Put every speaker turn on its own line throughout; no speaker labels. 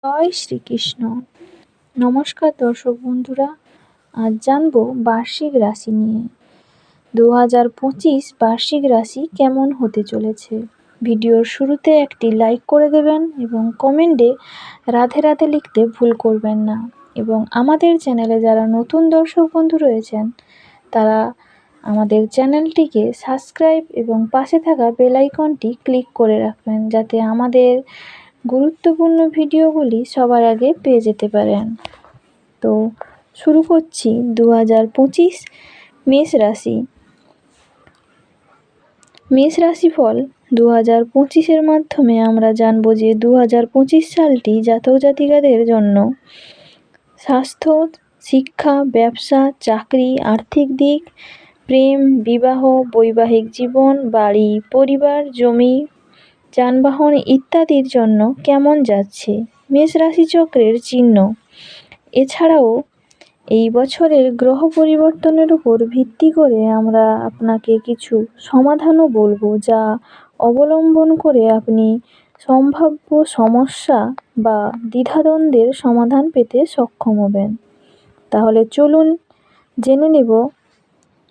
জয় শ্রীকৃষ্ণ। নমস্কার দর্শক বন্ধুরা, আজ জানবো বার্ষিক রাশি নিয়ে। 2025 বার্ষিক রাশি কেমন হতে চলেছে। ভিডিওর শুরুতে একটি লাইক করে দেবেন এবং কমেন্টে রাধে রাধে লিখতে ভুল করবেন না। এবং আমাদের চ্যানেলে যারা নতুন দর্শক বন্ধু রয়েছেন তারা আমাদের চ্যানেলটিকে সাবস্ক্রাইব এবং পাশে থাকা বেল আইকনটি ক্লিক করে রাখবেন, যাতে আমাদের গুরুত্বপূর্ণ ভিডিওগুলি সবার আগে পেয়ে যেতে পারেন। তো শুরু করছি 2025 মেষ রাশি। মেষ রাশিফল 2025-এর মাধ্যমে আমরা জানবো যে 2025 সালটি জাতক জাতিকাদের জন্য স্বাস্থ্য, শিক্ষা, ব্যবসা, চাকরি, আর্থিক দিক, প্রেম, বিবাহ, বৈবাহিক জীবন, বাড়ি, পরিবার, জমি, যানবাহন ইত্যাদির জন্য কেমন যাচ্ছে। মেষ রাশি চক্রের চিহ্ন। এছাড়াও এই বছরের গ্রহ পরিবর্তনের উপর ভিত্তি করে আমরা আপনাকে কিছু সমাধানও বলবো, যা অবলম্বন করে আপনি সম্ভাব্য সমস্যা বা দ্বিধাদ্বন্দ্বের সমাধান পেতে সক্ষম হবেন। তাহলে চলুন জেনে নেব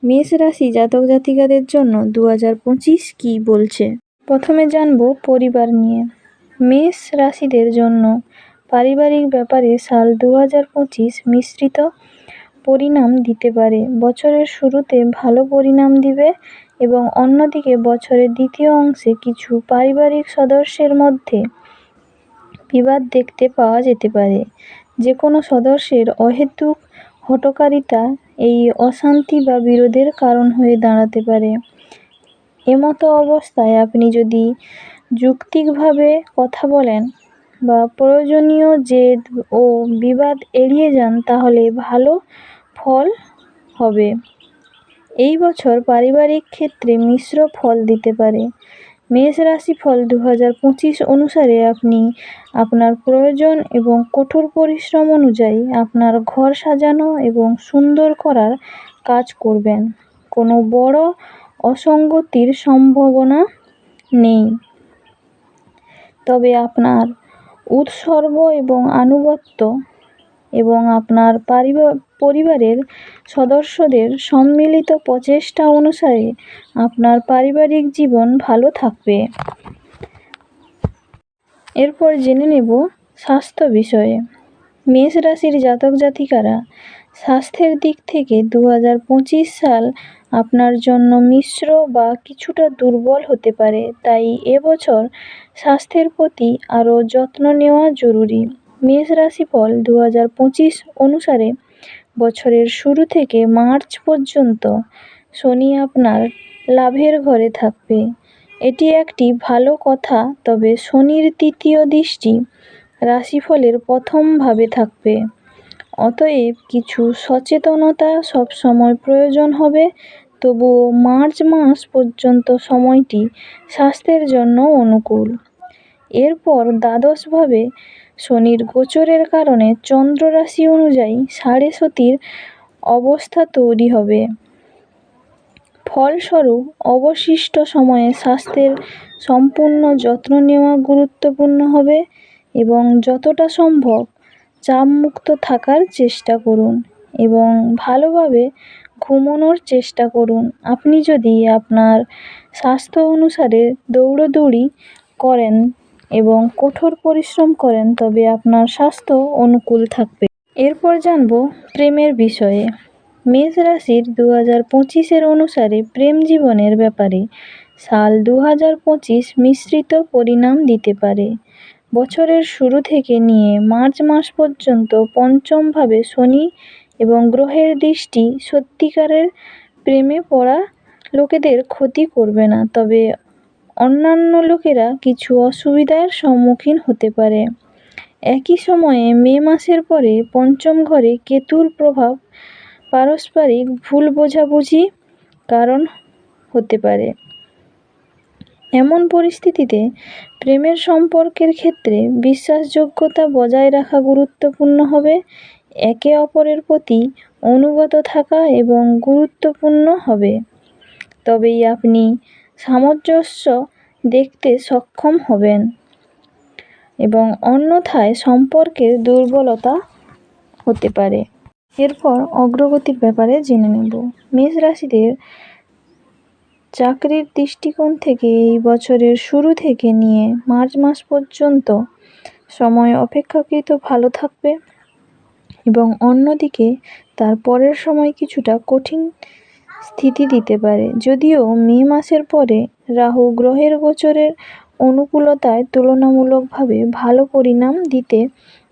মেষ রাশি জাতক জাতিকাদের জন্য 2025 কী বলছে। প্রথমে জানব পরিবার নিয়ে। মেষ রাশিদের জন্য পারিবারিক ব্যাপারে সাল 2025 মিশ্রিত পরিণাম দিতে পারে। বছরের শুরুতে ভালো পরিণাম দিবে এবং অন্যদিকে বছরের দ্বিতীয় অংশে কিছু পারিবারিক সদস্যের মধ্যে বিবাদ দেখতে পাওয়া যেতে পারে। যে কোনো সদস্যের অহেতুক হঠকারিতা এই অশান্তি বা বিরোধের কারণ হয়ে দাঁড়াতে পারে। এমতো অবস্থায় আপনি যদি যৌক্তিকভাবে কথা বলেন বা প্রয়োজনীয় জেদ ও বিবাদ এড়িয়ে যান, তাহলে ভালো ফল হবে। এই বছর পারিবারিক ক্ষেত্রে মিশ্র ফল দিতে পারে। মেষ রাশি ফল 2025 অনুসারে আপনি আপনার প্রয়োজন এবং কঠোর পরিশ্রম অনুযায়ী আপনার ঘর সাজানো এবং সুন্দর করার কাজ করবেন। কোনো বড় অসঙ্গতির সম্ভাবনা নেই, তবে আপনার উৎসর্গ এবং আনুগত্য এবং আপনার পরিবারের সদস্যদের সম্মিলিত প্রচেষ্টা অনুসারে আপনার পারিবারিক জীবন ভালো থাকবে। এরপর জেনে নেব স্বাস্থ্য বিষয়ে। মেষ রাশির জাতক জাতিকারা স্বাস্থ্যের দিক থেকে 2025 সাল আপনার জন্য মিশ্র বা কিছুটা দুর্বল হতে পারে, তাই এবছর স্বাস্থ্যের প্রতি আরও যত্ন নেওয়া জরুরি। মেষ রাশিফল 2025 অনুসারে বছরের শুরু থেকে মার্চ পর্যন্ত শনি আপনার লাভের ঘরে থাকবে। এটি একটি ভালো কথা, তবে শনির তৃতীয় দৃষ্টি রাশিফলের প্রথম ভাবে থাকবে। অতএব কিছু সচেতনতা সবসময় প্রয়োজন হবে। তবুও মার্চ মাস পর্যন্ত সময়টি স্বাস্থ্যের জন্য অনুকূল। এরপর দ্বাদশভাবে শনির গোচরের কারণে চন্দ্র রাশি অনুযায়ী সাড়ে সতীর অবস্থা তৈরি হবে। ফলস্বরূপ অবশিষ্ট সময়ে স্বাস্থ্যের সম্পূর্ণ যত্ন নেওয়া গুরুত্বপূর্ণ হবে এবং যতটা সম্ভব চাপমুক্ত থাকার চেষ্টা করুন এবং ভালোভাবে ঘুমানোর চেষ্টা করুন। আপনি যদি আপনার স্বাস্থ্য অনুসারে দৌড়দৌড়ি করেন এবং কঠোর পরিশ্রম করেন, তবে আপনার স্বাস্থ্য অনুকূল থাকবে। এরপর জানব প্রেমের বিষয়ে। মেষ রাশির 2025-এর অনুসারে প্রেম জীবনের ব্যাপারে সাল 2025 মিশ্রিত পরিণাম দিতে পারে। বছরের শুরু থেকে নিয়ে মার্চ মাস পর্যন্ত পঞ্চমভাবে শনি এবং গ্রহের দৃষ্টি সত্যিকারের প্রেমে পড়া লোকেদের ক্ষতি করবে না, তবে অন্যান্য লোকেরা কিছু অসুবিধার সম্মুখীন হতে পারে। একই সময়ে মে মাসের পরে পঞ্চম ঘরে কেতুর প্রভাব পারস্পরিক ভুল বোঝাবুঝি কারণ হতে পারে। এমন পরিস্থিতিতে প্রেমের সম্পর্কের ক্ষেত্রে বিশ্বাসযোগ্যতা বজায় রাখা গুরুত্বপূর্ণ হবে। একে অপরের প্রতি অনুগত থাকা এবং গুরুত্বপূর্ণ হবে, তবেই আপনি সামঞ্জস্য দেখতে সক্ষম হবেন। এবং অন্যথায় সম্পর্কের দুর্বলতা হতে পারে। এরপর অগ্রগতির ব্যাপারে জেনে নেব। মেষ রাশিদের চাকরির দৃষ্টিকোণ থেকে এই বছরের শুরু থেকে নিয়ে মার্চ মাস পর্যন্ত সময় অপেক্ষাকৃত ভালো থাকবে এবং অন্যদিকে তার পরের সময় কিছুটা কঠিন স্থিতি দিতে পারে। যদিও মে মাসের পরে রাহু গ্রহের গোচরের অনুকূলতায় তুলনামূলকভাবে ভালো পরিণাম দিতে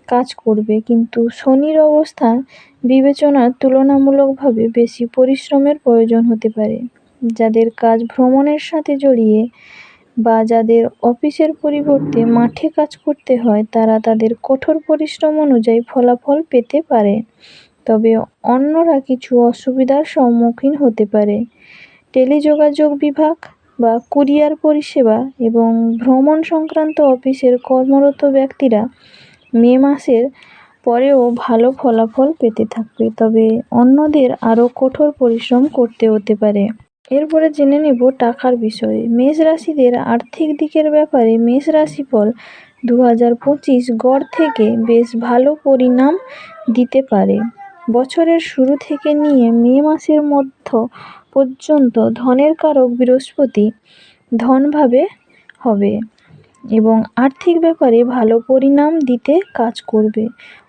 কাজ করবে, কিন্তু শনির অবস্থান বিবেচনায় তুলনামূলকভাবে বেশি পরিশ্রমের প্রয়োজন হতে পারে। যাদের কাজ ভ্রমণের সাথে জড়িয়ে বা যাদের অফিসের পরিবর্তে মাঠে কাজ করতে হয়, তারা তাদের কঠোর পরিশ্রম অনুযায়ী ফলাফল পেতে পারে। তবে অন্যরা কিছু অসুবিধার সম্মুখীন হতে পারে। টেলিযোগাযোগ বিভাগ বা কুরিয়ার পরিষেবা এবং ভ্রমণ সংক্রান্ত অফিসের কর্মরত ব্যক্তিরা মে মাসের পরেও ভালো ফলাফল পেতে থাকবে, তবে অন্যদের আরও কঠোর পরিশ্রম করতে হতে পারে। এরপরে জেনে নেব টাকার বিষয়ে। মেষ রাশিদের আর্থিক দিকের ব্যাপারে মেষ রাশিফল 2025 গড় থেকে বেশ ভালো পরিণাম দিতে পারে। বছরের শুরু থেকে নিয়ে মে মাসের মধ্য পর্যন্ত ধনের কারক বৃহস্পতি ধনভাবে হবে এবং আর্থিক ব্যাপারে ভালো পরিণাম দিতে কাজ করবে।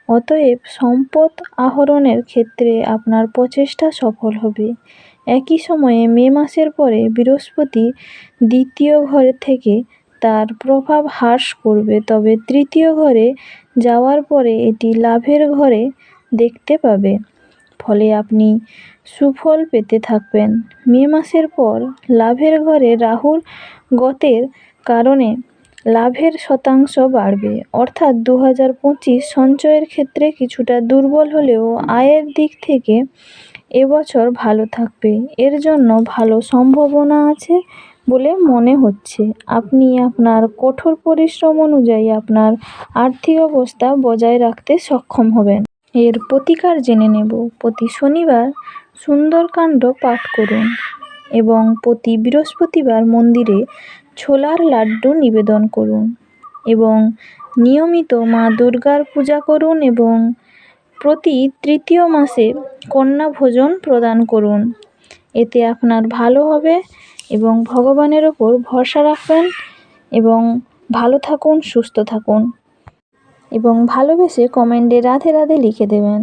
অতএব সম্পদ আহরণের ক্ষেত্রে আপনার প্রচেষ্টা সফল হবে। একই সময়ে মে মাসের পরে বৃহস্পতি দ্বিতীয় ঘরে থেকে তার প্রভাব হ্রাস করবে, তবে তৃতীয় ঘরে যাওয়ার পরে এটি লাভের ঘরে দেখতে পাবে, ফলে আপনি সুফল পেতে থাকবেন। মে মাসের পর লাভের ঘরে রাহুর গতের কারণে লাভের শতাংশ বাড়বে, অর্থাৎ 2025 সঞ্চয়ের ক্ষেত্রে কিছুটা দুর্বল হলেও আয়ের দিক থেকে এবছর ভালো থাকবে। এর জন্য ভালো সম্ভাবনা আছে বলে মনে হচ্ছে। আপনি আপনার কঠোর পরিশ্রম অনুযায়ী আপনার আর্থিক অবস্থা বজায় রাখতে সক্ষম হবেন। এর প্রতিকার জেনে নেব। প্রতি শনিবার সুন্দরকাণ্ড পাঠ করুন এবং প্রতি বৃহস্পতিবার মন্দিরে ছোলার লাড্ডু নিবেদন করুন এবং নিয়মিত মা দুর্গার পূজা করুন এবং প্রতি তৃতীয় মাসে কন্যা ভোজন প্রদান করুন। এতে আপনার ভালো হবে এবং ভগবানের ওপর ভরসা রাখবেন এবং ভালো থাকুন, সুস্থ থাকুন এবং ভালোবেসে কমেন্টে রাধে রাধে লিখে দেবেন।